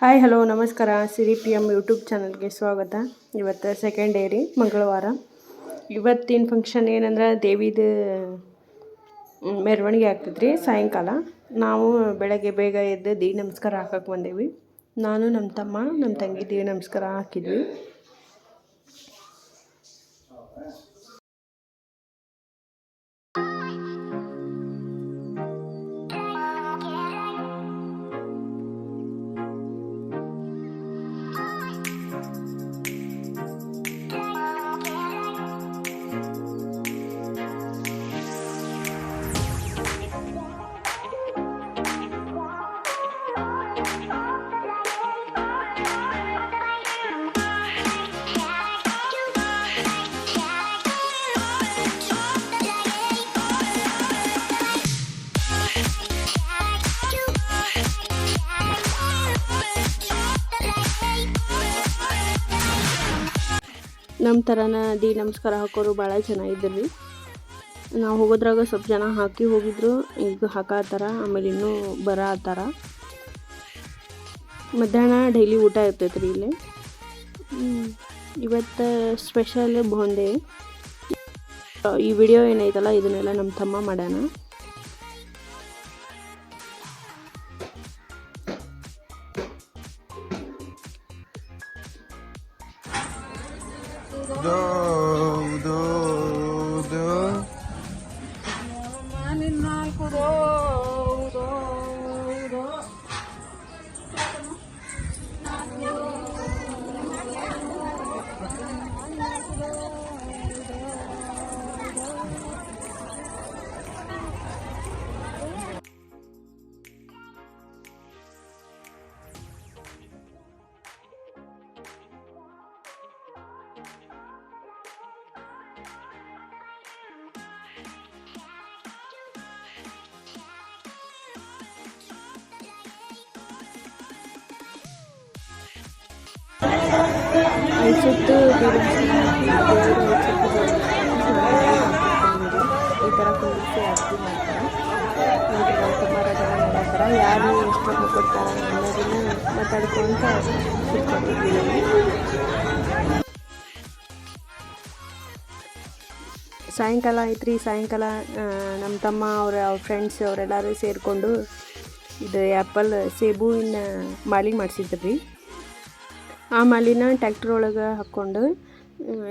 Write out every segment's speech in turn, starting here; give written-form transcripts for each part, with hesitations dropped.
Hi hello ನಮಸ್ಕಾರ. ಸಿರಿ P M YouTube ಚಾನಲ್ಗೆ ಸ್ವಾಗತ. ಇವತ್ತು ಸೆಕೆಂಡ್ ಡೇ ರೀ, ಮಂಗಳವಾರ. ಇವತ್ತಿನ ಫಂಕ್ಷನ್ ಏನಂದ್ರೆ ದೇವಿದು ಮೆರವಣಿಗೆ ಆಗ್ತೈತ್ರಿ ಸಾಯಂಕಾಲ. ನಾವು ಬೆಳಗ್ಗೆ ಬೇಗ ಎದ್ದು ದೇವಿ ನಮಸ್ಕಾರ ಹಾಕಕ್ಕೆ ಬಂದೇವಿ. ನಾನು ನಮ್ಮ ತಮ್ಮ ನಮ್ಮ ತಂಗಿ ದೇವಿ ನಮಸ್ಕಾರ ಹಾಕಿದ್ವಿ. ನಮ್ಮ ಥರನ ದೇವಿ ನಮಸ್ಕಾರ ಹಾಕೋರು ಭಾಳ ಚೆನ್ನಾಗಿದ್ರು ರೀ. ನಾವು ಹೋಗೋದ್ರಾಗ ಸ್ವಲ್ಪ ಜನ ಹಾಕಿ ಹೋಗಿದ್ರು, ಈಗ ಹಾಕತ್ತಾರ, ಆಮೇಲೆ ಇನ್ನೂ ಬರತ್ತಾರ. ಮಧ್ಯಾಹ್ನ ಡೈಲಿ ಊಟ ಇರ್ತೈತೆ ರೀ ಇಲ್ಲಿ. ಇವತ್ತು ಸ್ಪೆಷಲ್ ಬೋಂದೆ. ಈ ವಿಡಿಯೋ ಏನೈತಲ್ಲ ಇದನ್ನೆಲ್ಲ ನಮ್ಮ ತಮ್ಮ ಮಾಡ್ಯಾನ. ಐಸುತ್ತು ಈ ಥರ ಕುಂದಿಸಿ ಅರ್ಜಿ ಮಾಡ್ತಾರೆ. ಸುಮಾರು ಜನ ಮಾಡ್ತಾರೆ. ಯಾರು ಎಷ್ಟು ಕೊಡ್ತಾರೆ ಅನ್ನೋದನ್ನ ಮಾತಾಡ್ಕೊಂತ ಕೂತ್ಕೊಂಡಿದ್ದೀವಿ. ಸಾಯಂಕಾಲ ಐತ್ರಿ. ಸಾಯಂಕಾಲ ನಮ್ಮ ತಮ್ಮ ಅವ್ರ ಫ್ರೆಂಡ್ಸ್ ಅವರೆಲ್ಲರೂ ಸೇರಿಕೊಂಡು ಇದು ಆ್ಯಪಲ್ ಸೇಬುವಿನ ಮಾಲಿ ಮಾಡಿಸಿದ್ರು ರೀ. ಆ ಮಾಲಿನ ಟ್ಯಾಕ್ಟ್ರ್ ಒಳಗೆ ಹಾಕ್ಕೊಂಡು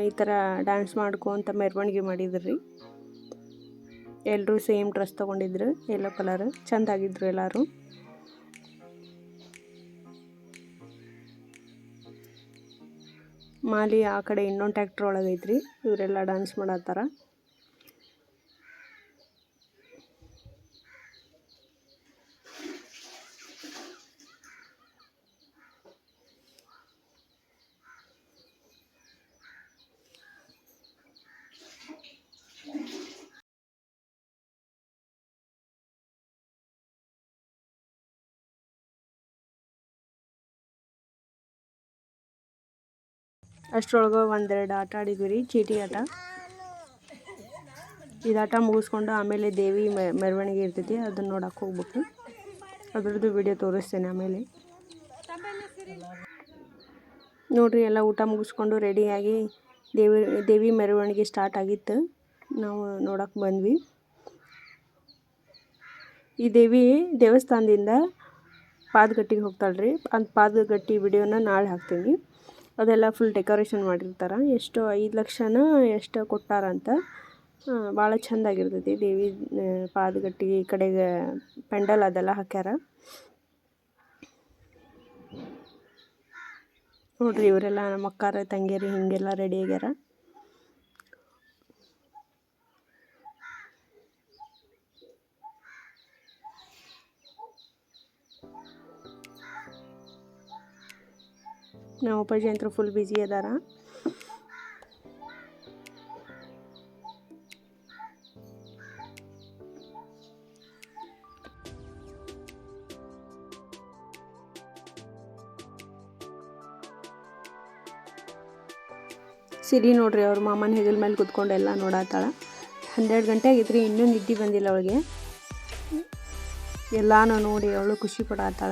ಈ ಥರ ಡ್ಯಾನ್ಸ್ ಮಾಡ್ಕೊತ ಮೆರವಣಿಗೆ ಮಾಡಿದ್ರು ರೀ. ಎಲ್ಲರೂ ಸೇಮ್ ಡ್ರೆಸ್ ತೊಗೊಂಡಿದ್ರು, ಯೆಲ್ಲೋ ಕಲರ್. ಚೆಂದಾಗಿದ್ರು ಎಲ್ಲರೂ. ಮಾಲಿ ಆ ಕಡೆ ಇನ್ನೊಂದು ಟ್ಯಾಕ್ಟ್ರ್ ಒಳಗೆ ಐತ್ರಿ. ಇವರೆಲ್ಲ ಡ್ಯಾನ್ಸ್ ಮಾಡತ್ತಾರ. ಅಷ್ಟರೊಳಗೆ ಒಂದೆರಡು ಆಟ ಆಡಿದ್ವಿ ರೀ, ಚೀಟಿ ಆಟ. ಇದು ಆಟ ಮುಗಿಸ್ಕೊಂಡು ಆಮೇಲೆ ದೇವಿ ಮೆರವಣಿಗೆ ಇರ್ತೈತಿ, ಅದನ್ನು ನೋಡಕ್ಕೆ ಹೋಗ್ಬೇಕು. ಅದ್ರದ್ದು ವಿಡಿಯೋ ತೋರಿಸ್ತೇನೆ ಆಮೇಲೆ. ನೋಡಿರಿ, ಎಲ್ಲ ಊಟ ಮುಗಿಸ್ಕೊಂಡು ರೆಡಿಯಾಗಿ ದೇವಿ ಮೆರವಣಿಗೆ ಸ್ಟಾರ್ಟ್ ಆಗಿತ್ತು. ನಾವು ನೋಡಕ್ಕೆ ಬಂದ್ವಿ. ಈ ದೇವಿ ದೇವಸ್ಥಾನದಿಂದ ಪಾದಗಟ್ಟಿಗೆ ಹೋಗ್ತಾಳ್ರಿ. ಅದು ಪಾದಗಟ್ಟಿ ವಿಡಿಯೋನ ನಾಳೆ ಹಾಕ್ತೀನಿ. ಅದೆಲ್ಲ ಫುಲ್ ಡೆಕೋರೇಷನ್ ಮಾಡಿರ್ತಾರೆ. ಎಷ್ಟು 5 ಲಕ್ಷನ ಎಷ್ಟು ಕೊಟ್ಟಾರಂತ. ಭಾಳ ಚೆಂದಾಗಿರ್ತೈತಿ ದೇವಿ ಪಾದಗಟ್ಟಿ. ಈ ಕಡೆಗೆ ಪೆಂಡಲ್ ಅದೆಲ್ಲ ಹಾಕ್ಯಾರ ನೋಡ್ರಿ. ಇವರೆಲ್ಲ ನಮ್ಮ ಅಕ್ಕಾರ ತಂಗಿಯರು ಹಿಂಗೆಲ್ಲ ರೆಡಿ ಆಗ್ಯಾರ. ನಮ್ಮ ಅಪ್ಪಾಜಿ ಅಂತೂ ಫುಲ್ ಬ್ಯುಸಿ ಅದಾರ. ಸಿರಿ ನೋಡ್ರಿ ಅವ್ರ ಮಾಮನ ಹೆಗಲ ಮೇಲೆ ಕುತ್ಕೊಂಡು ಎಲ್ಲ ನೋಡತ್ತಾಳ. 12 ಗಂಟೆ ಆಗಿದ್ರಿ, ಇನ್ನೂ ನಿದ್ದೆ ಬಂದಿಲ್ಲ ಅವಳಿಗೆ. ಎಲ್ಲಾನು ನೋಡಿ ಅವಳು ಖುಷಿ ಪಡತ್ತಾಳ.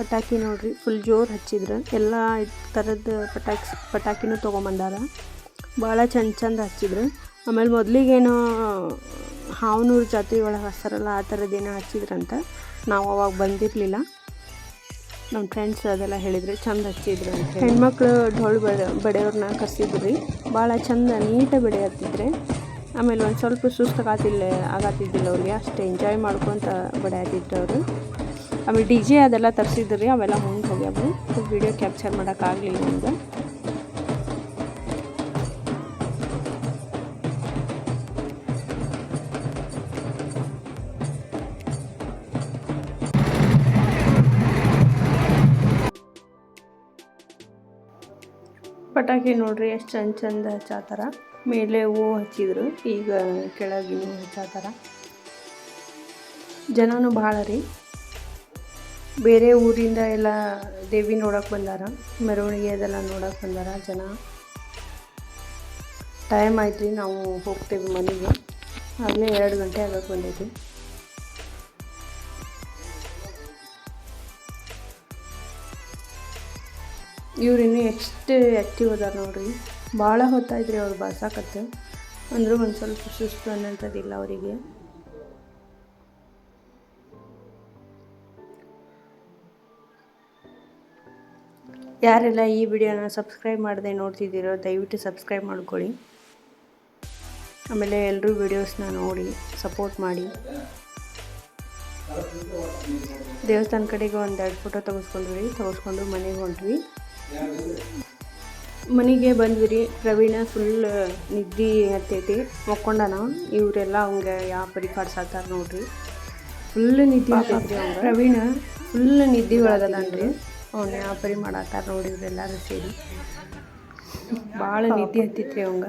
ಪಟಾಕಿ ನೋಡ್ರಿ ಫುಲ್ ಜೋರು ಹಚ್ಚಿದ್ರು. ಎಲ್ಲ ಥರದ ಪಟಾಕಿನೂ ತೊಗೊಂಬಂದಾರ. ಭಾಳ ಚಂದ ಹಚ್ಚಿದ್ರು. ಆಮೇಲೆ ಮೊದಲಿಗೇನೋ ಹಾವನೂರು ಜಾತ್ರೆ ಒಳಗೆ ಹಚ್ತಾರಲ್ಲ ಆ ಥರದ್ದೇನೋ ಹಚ್ಚಿದ್ರಂತ. ನಾವು ಅವಾಗ ಬಂದಿರಲಿಲ್ಲ. ನಮ್ಮ ಫ್ರೆಂಡ್ಸ್ ಅದೆಲ್ಲ ಹೇಳಿದ್ರು ಚಂದ ಹಚ್ಚಿದ್ರು ಅಂತ. ಹೆಣ್ಮಕ್ಳು ಢೋಲ್ ಬಡಿಯೋರನ್ನ ಕರ್ಸಿದ್ರು ರೀ. ಭಾಳ ಚಂದ ನೀಟಾಗಿ ಬಡಿಯತ್ತಿದ್ರೆ. ಆಮೇಲೆ ಒಂದು ಸ್ವಲ್ಪ ಆಗತ್ತಿದ್ದಿಲ್ಲ ಅವ್ರಿಗೆ. ಅಷ್ಟು ಎಂಜಾಯ್ ಮಾಡ್ಕೊತ ಬಡಿಯತ್ತಿದ್ರು ಅವರು. ಆಮೇಲೆ ಡಿ ಜೆ ಅದೆಲ್ಲ ತರಿಸಿದ್ರು ರೀ. ಅವೆಲ್ಲ ಮುಂದೆ ಹೋಗ್ಯಾವು. ವಿಡಿಯೋ ಕ್ಯಾಪ್ಚರ್ ಮಾಡೋಕ್ಕಾಗಲಿಲ್ಲ ನಮ್ಗೆ. ಪಟಾಕಿ ನೋಡ್ರಿ ಎಷ್ಟು ಚಂದ ಹಚ್ಚಾತಾರ. ಮೇಲೆ ಹೂವು ಹಚ್ಚಿದ್ರು, ಈಗ ಕೆಳಗಿನೂ ಹಚ್ಚಾತಾರ. ಜನನೂ ಭಾಳ ರೀ. ಬೇರೆ ಊರಿಂದ ಎಲ್ಲ ದೇವಿ ನೋಡೋಕೆ ಬಂದಾರ. ಮೆರವಣಿಗೆ ಅದೆಲ್ಲ ನೋಡೋಕೆ ಬಂದಾರ ಜನ. ಟೈಮ್ ಆಯ್ತು ರೀ, ನಾವು ಹೋಗ್ತೇವೆ ಮನೆಗೆ. ಆಗಲೇ 2 ಗಂಟೆ ಆಗಕ್ಕೆ ಬಂದೈತಿ. ಇವ್ರು ಇನ್ನೂ ಎಷ್ಟು ಆ್ಯಕ್ಟಿವ್ ಅದಾರ ನೋಡ್ರಿ. ಭಾಳ ಹೊತ್ತಾಯ್ತು ರೀ ಅವ್ರು ಬಾರ್ಸಾಕತ್ತೆ. ಅಂದರೂ ಒಂದು ಸ್ವಲ್ಪ ಸುಸ್ತು ಅನ್ನೋಂಥದ್ದಿಲ್ಲ ಅವರಿಗೆ. ಯಾರೆಲ್ಲ ಈ ವಿಡಿಯೋನ ಸಬ್ಸ್ಕ್ರೈಬ್ ಮಾಡದೆ ನೋಡ್ತಿದ್ದೀರೋ ದಯವಿಟ್ಟು ಸಬ್ಸ್ಕ್ರೈಬ್ ಮಾಡ್ಕೊಳ್ಳಿ. ಆಮೇಲೆ ಎಲ್ಲರೂ ವಿಡಿಯೋಸ್ನ ನೋಡಿ ಸಪೋರ್ಟ್ ಮಾಡಿ. ದೇವಸ್ಥಾನ ಕಡೆಗೆ 1-2 ಫೋಟೋ ತೆಗೆಸ್ಕೊಂಡು ಮನೆಗೆ ಹೊಂಟ್ವಿ. ಮನೆಗೆ ಬಂದ್ವಿ ರೀ. ಪ್ರವೀಣ ಫುಲ್ ನಿದ್ದೆ ಹತ್ತೈತಿ, ಮಕ್ಕೊಂಡನ. ಇವರೆಲ್ಲ ಅವಂಗೆ ಯಾವ ಪರಿ ಕಾಡ್ಸಾತಾರ ನೋಡ್ರಿ. ಫುಲ್ ನಿದ್ದೆ ಹತ್ತೈತ್ರಿ ಅವಂಗ. ಪ್ರವೀಣ ಫುಲ್ ನಿದ್ದೆ ಒಳಗದಾನ್ರಿ. ಅವ್ನು ಯಾವ ಪರಿ ಮಾಡತ್ತಾರ ನೋಡಿ ಇವರೆಲ್ಲರೂ ಸೇರಿ. ಭಾಳ ನಿದ್ದೆ ಹತ್ತೈತ್ರಿ ಅವಂಗ.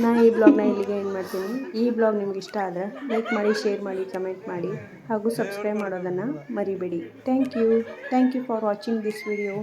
ನಾ ಈ ಬ್ಲಾಗ್ನ ಇಲ್ಲಿಗೆ ಏನು ಮಾಡ್ತೀನಿ. ಈ ಬ್ಲಾಗ್ ನಿಮ್ಗೆ ಇಷ್ಟ ಆದರೆ ಲೈಕ್ ಮಾಡಿ, ಶೇರ್ ಮಾಡಿ, ಕಮೆಂಟ್ ಮಾಡಿ ಹಾಗೂ ಸಬ್ಸ್ಕ್ರೈಬ್ ಮಾಡೋದನ್ನು ಮರಿಬೇಡಿ. Thank you for watching this video.